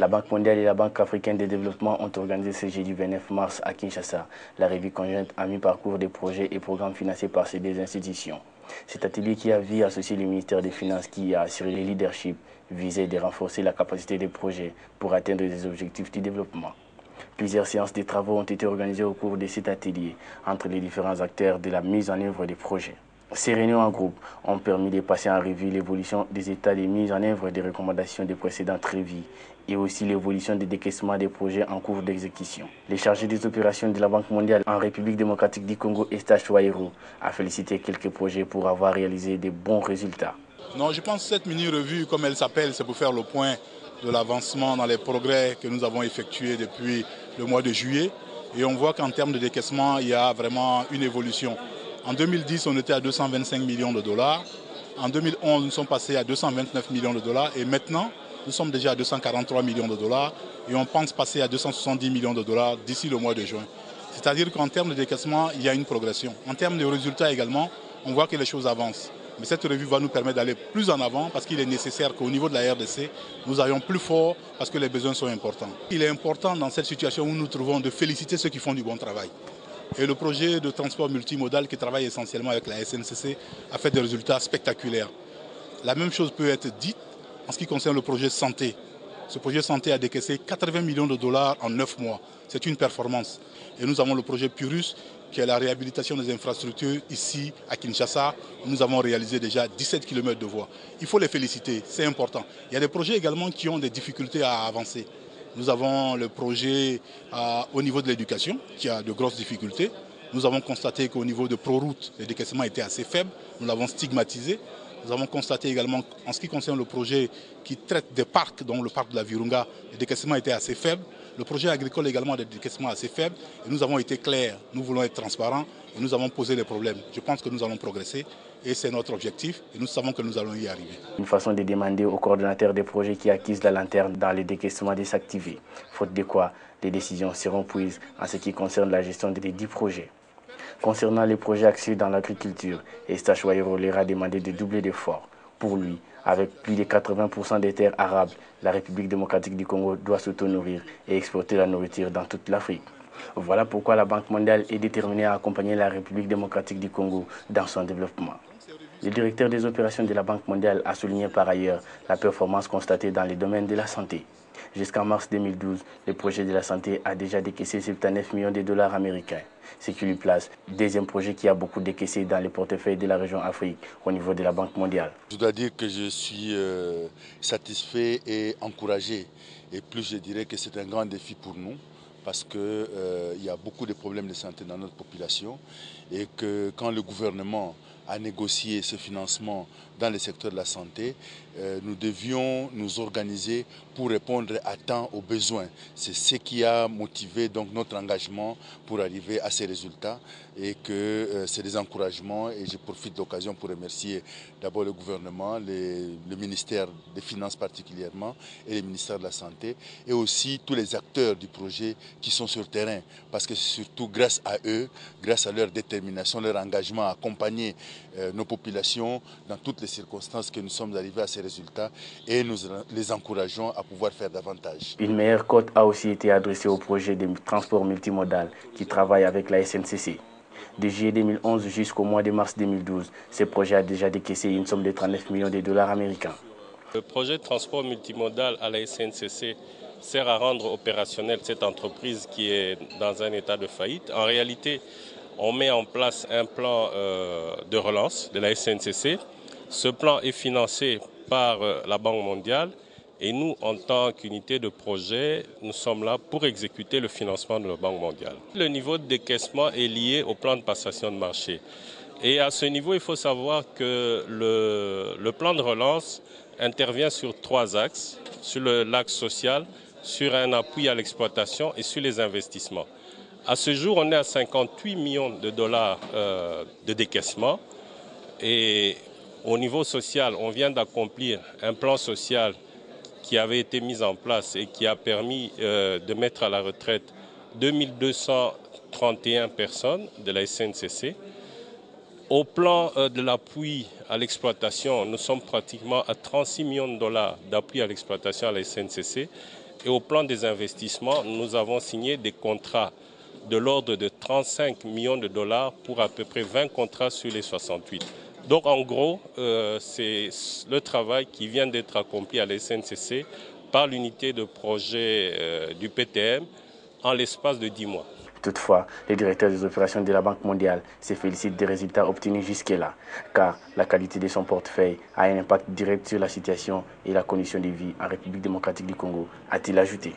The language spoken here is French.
La Banque mondiale et la Banque africaine de développement ont organisé ce jeudi 29 mars à Kinshasa la revue conjointe à mi-parcours des projets et programmes financés par ces deux institutions. Cet atelier qui a vu associer le ministère des Finances qui a assuré le leadership visait de renforcer la capacité des projets pour atteindre les objectifs du développement. Plusieurs séances de travaux ont été organisées au cours de cet atelier entre les différents acteurs de la mise en œuvre des projets. Ces réunions en groupe ont permis de passer en revue l'évolution des états de mise en œuvre des recommandations des précédentes revues et aussi l'évolution des décaissements des projets en cours d'exécution. Le chargé des opérations de la Banque mondiale en République démocratique du Congo, Eustache Ouaïrou, a félicité quelques projets pour avoir réalisé de bons résultats. Non, je pense que cette mini-revue, comme elle s'appelle, c'est pour faire le point de l'avancement dans les progrès que nous avons effectués depuis le mois de juillet. Et on voit qu'en termes de décaissement, il y a vraiment une évolution. En 2010, on était à 225 millions de dollars. En 2011, nous sommes passés à 229 millions de dollars. Et maintenant, nous sommes déjà à 243 millions de dollars. Et on pense passer à 270 millions de dollars d'ici le mois de juin. C'est-à-dire qu'en termes de décaissement, il y a une progression. En termes de résultats également, on voit que les choses avancent. Mais cette revue va nous permettre d'aller plus en avant parce qu'il est nécessaire qu'au niveau de la RDC, nous allions plus fort parce que les besoins sont importants. Il est important dans cette situation où nous nous trouvons de féliciter ceux qui font du bon travail. Et le projet de transport multimodal qui travaille essentiellement avec la SNCC a fait des résultats spectaculaires. La même chose peut être dite en ce qui concerne le projet santé. Ce projet santé a décaissé 80 millions de dollars en 9 mois. C'est une performance. Et nous avons le projet Purus qui est la réhabilitation des infrastructures ici à Kinshasa. Nous avons réalisé déjà 17 km de voies. Il faut les féliciter, c'est important. Il y a des projets également qui ont des difficultés à avancer. Nous avons le projet au niveau de l'éducation qui a de grosses difficultés. Nous avons constaté qu'au niveau de ProRoute, les décaissements étaient assez faibles. Nous l'avons stigmatisé. Nous avons constaté également, en ce qui concerne le projet qui traite des parcs, dont le parc de la Virunga, les décaissements étaient assez faibles. Le projet agricole également a des décaissements assez faibles. Et nous avons été clairs, nous voulons être transparents et nous avons posé les problèmes. Je pense que nous allons progresser et c'est notre objectif et nous savons que nous allons y arriver. Une façon de demander aux coordonnateurs des projets qui accusent la lanterne dans les décaissements de s'activer, faute de quoi des décisions seront prises en ce qui concerne la gestion des 10 projets. Concernant les projets axés dans l'agriculture, Eustache Ouaïrou leur a demandé de doubler d'efforts. Pour lui, avec plus de 80% des terres arables, la République démocratique du Congo doit s'auto-nourrir et exporter la nourriture dans toute l'Afrique. Voilà pourquoi la Banque mondiale est déterminée à accompagner la République démocratique du Congo dans son développement. Le directeur des opérations de la Banque mondiale a souligné par ailleurs la performance constatée dans les domaines de la santé. Jusqu'en mars 2012, le projet de la santé a déjà décaissé 79 millions de dollars américains, ce qui lui place deuxième projet qui a beaucoup décaissé dans les portefeuilles de la région Afrique au niveau de la Banque mondiale. Je dois dire que je suis satisfait et encouragé. Et plus je dirais que c'est un grand défi pour nous parce qu'il y a beaucoup de problèmes de santé dans notre population et que quand le gouvernement a négocié ce financement dans le secteur de la santé, nous devions nous organiser pour répondre à temps aux besoins. C'est ce qui a motivé donc notre engagement pour arriver à ces résultats et que c'est des encouragements et je profite de l'occasion pour remercier d'abord le gouvernement, le ministère des Finances particulièrement et le ministère de la Santé et aussi tous les acteurs du projet qui sont sur le terrain parce que c'est surtout grâce à eux, grâce à leur détermination, leur engagement à accompagner nos populations dans toutes les circonstances que nous sommes arrivés à ces résultats et nous les encourageons à pouvoir faire davantage. Une meilleure cote a aussi été adressée au projet de transport multimodal qui travaille avec la SNCC. De juillet 2011 jusqu'au mois de mars 2012, ce projet a déjà décaissé une somme de 39 millions de dollars américains. Le projet de transport multimodal à la SNCC sert à rendre opérationnelle cette entreprise qui est dans un état de faillite. En réalité, on met en place un plan de relance de la SNCC. Ce plan est financé par la Banque mondiale et nous, en tant qu'unité de projet, nous sommes là pour exécuter le financement de la Banque mondiale. Le niveau de décaissement est lié au plan de passation de marché. Et à ce niveau, il faut savoir que le plan de relance intervient sur 3 axes, sur l'axe social, sur un appui à l'exploitation et sur les investissements. À ce jour, on est à 58 millions de dollars de décaissement et au niveau social, on vient d'accomplir un plan social qui avait été mis en place et qui a permis de mettre à la retraite 2231 personnes de la SNCC. Au plan de l'appui à l'exploitation, nous sommes pratiquement à 36 millions de dollars d'appui à l'exploitation à la SNCC. Et au plan des investissements, nous avons signé des contrats de l'ordre de 35 millions de dollars pour à peu près 20 contrats sur les 68. Donc en gros, c'est le travail qui vient d'être accompli à la SNCC par l'unité de projet du PTM en l'espace de 10 mois. Toutefois, le directeur des opérations de la Banque mondiale se félicite des résultats obtenus jusque-là, car la qualité de son portefeuille a un impact direct sur la situation et la condition de vie en République démocratique du Congo, a-t-il ajouté.